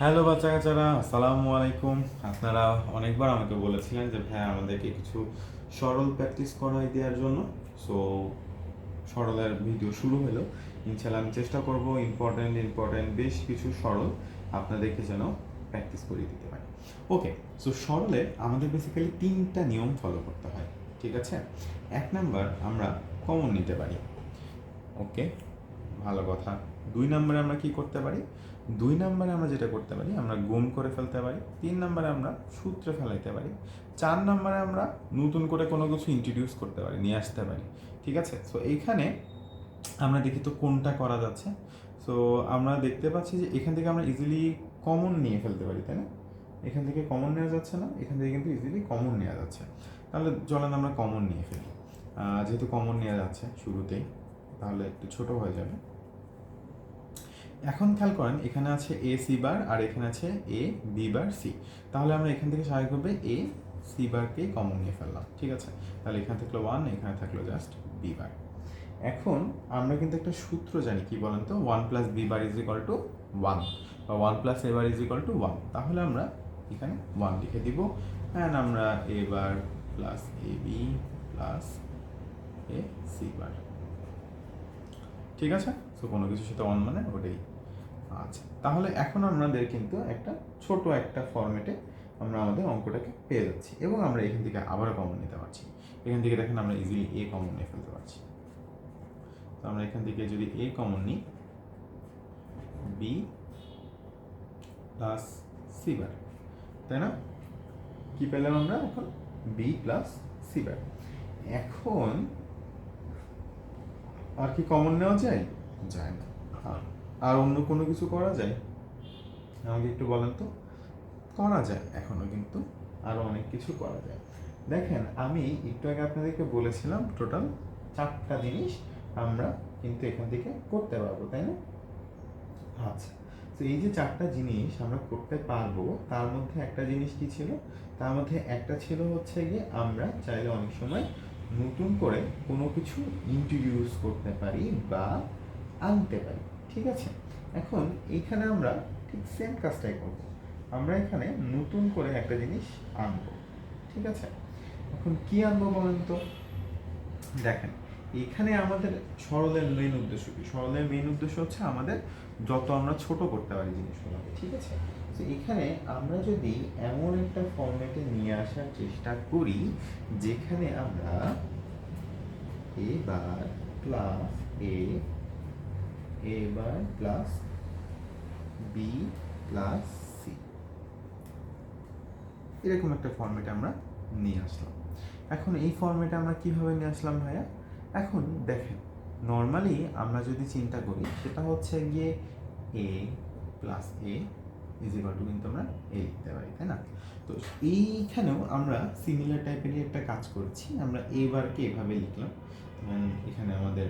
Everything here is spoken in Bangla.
হ্যালো বাচ্চা কাচ্চারা, আসসালামু আলাইকুম। আপনারা অনেকবার আমাকে বলেছিলেন যে ভাই আমাদেরকে কিছু সরল প্র্যাকটিস করাই দেওয়ার জন্য। সো সরলের ভিডিও শুরু হলো। ইনশাল্লাহ আমি চেষ্টা করব ইম্পর্টেন্ট বেশ কিছু সরল আপনাদেরকে যেন প্র্যাকটিস করিয়ে দিতে পারি। ওকে, সো সরলে আমাদের বেসিক্যালি তিনটা নিয়ম ফলো করতে হয়, ঠিক আছে? এক নাম্বার, আমরা কমন নিতে পারি। ওকে, ভালো কথা। 2 নম্বরে আমরা কি করতে পারি? 2 নম্বরে আমরা যেটা করতে পারি, আমরা গুণ করে ফেলতে পারি। 3 নম্বরে আমরা সূত্রে ফেলাইতে পারি। 4 নম্বরে আমরা নতুন করে কোনো কিছু ইন্ট্রোডিউস করতে পারি, নিয়ে আসতে পারি, ঠিক আছে? সো এইখানে আমরা দেখি তো কোনটা করা যাচ্ছে। সো আমরা দেখতে পাচ্ছি যে এখান থেকে আমরা ইজিলি কমন নিয়ে ফেলতে পারি, তাই না? এখান থেকে কমন নেওয়া যাচ্ছে না, এখান থেকে কিন্তু ইজিলি কমন নেওয়া যাচ্ছে। তাহলে চলেন আমরা কমন নিয়ে ফেলি। যেহেতু কমন নেওয়া যাচ্ছে শুরুতেই, তাহলে একটু ছোট হয়ে যাবে। এখন খেয়াল করেন, এখানে আছে এ সি বার আর এখানে আছে এ বি বার সি। তাহলে আমরা এখান থেকে স্বাভাবিকভাবে এ সি বারকেই কমন নিয়ে ফেললাম, ঠিক আছে? তাহলে এখানে থাকলো 1, এখানে থাকলো জাস্ট বি বার। এখন আমরা কিন্তু একটা সূত্র জানি, কি বলেন তো? 1 plus B bar is equal to 1, বা 1 plus A bar is equal to 1। তাহলে আমরা এখানে 1 লিখে দিব, অ্যান্ড আমরা A bar plus A B plus A C bar, ঠিক আছে? সো কোনো কিছুর সাথে 1 মানে ওটাই। আচ্ছা, তাহলে এখন আমাদের কিন্তু একটা ছোট একটা ফরম্যাটে আমরা আমাদের অঙ্কটাকে পেয়ে যাচ্ছি, এবং আমরা এখান থেকে আবার কমন নিতে পারছি। এখান থেকে দেখেন আমরা ইজিলি এ কমন নিয়ে ফেলতে পারছি। তো আমরা এখান থেকে যদি এ কমন নিই, বি প্লাস সি বার, তাই না? কি পেলাম আমরা এখন? B plus C bar. এখন আর কি কমন নেওয়া যায়? যায় না। আর অন্য কোনো কিছু করা যায়? আমাকে একটু বলেন তো। করা যায়, এখনো কিন্তু আরো অনেক কিছু করা যায়। দেখেন, আমি একটু আগে আপনাদেরকে বলেছিলাম টোটাল 4টা জিনিস আমরা কিন্তু এখান থেকে করতে পারবো, তাই না? আচ্ছা, তো এই যে 4টা জিনিস আমরা করতে পারবো, তার মধ্যে একটা জিনিস কি ছিল? তার মধ্যে একটা ছিল হচ্ছে গিয়ে আমরা চাইলে অনেক সময় নতুন করে কোনো কিছু ইন্ট্রোডিউস করতে পারি বা আনতে পারি, ঠিক আছে? এখন এইখানে আমরা ঠিক সেম কাজটাই করবো। আমরা এখানে নতুন করে একটা জিনিস আনবো, ঠিক আছে? এখন কি আনবো বলেন তো? দেখেন, এখানে আমাদের সরলের মেইন উদ্দেশ্য কি? সরলের মেইন উদ্দেশ্য হচ্ছে আমাদের যত আমরা ছোট করতে পারি জিনিসগুলোকে, ঠিক আছে? তো এখানে আমরা যদি এমন একটা ফরম্যাটে নিয়ে আসার চেষ্টা করি যেখানে আমরা A bar plus A, A bar plus B plus C, এরকম একটা ফরম্যাটে আমরা নিয়ে আসলাম। এখন এই ফরম্যাটে আমরা কিভাবে নিয়ে আসলাম ভাইয়া? এখন দেখেন, নর্মালি আমরা যদি চিন্তা করি, সেটা হচ্ছে গিয়ে A plus A is equal to কিন্তু আমরা এ লিখতে পারি, তাই না? তো এইখানেও আমরা সিমিলার টাইপেরই একটা কাজ করছি। আমরা এ বারকে এভাবে লিখলাম, এখানে আমাদের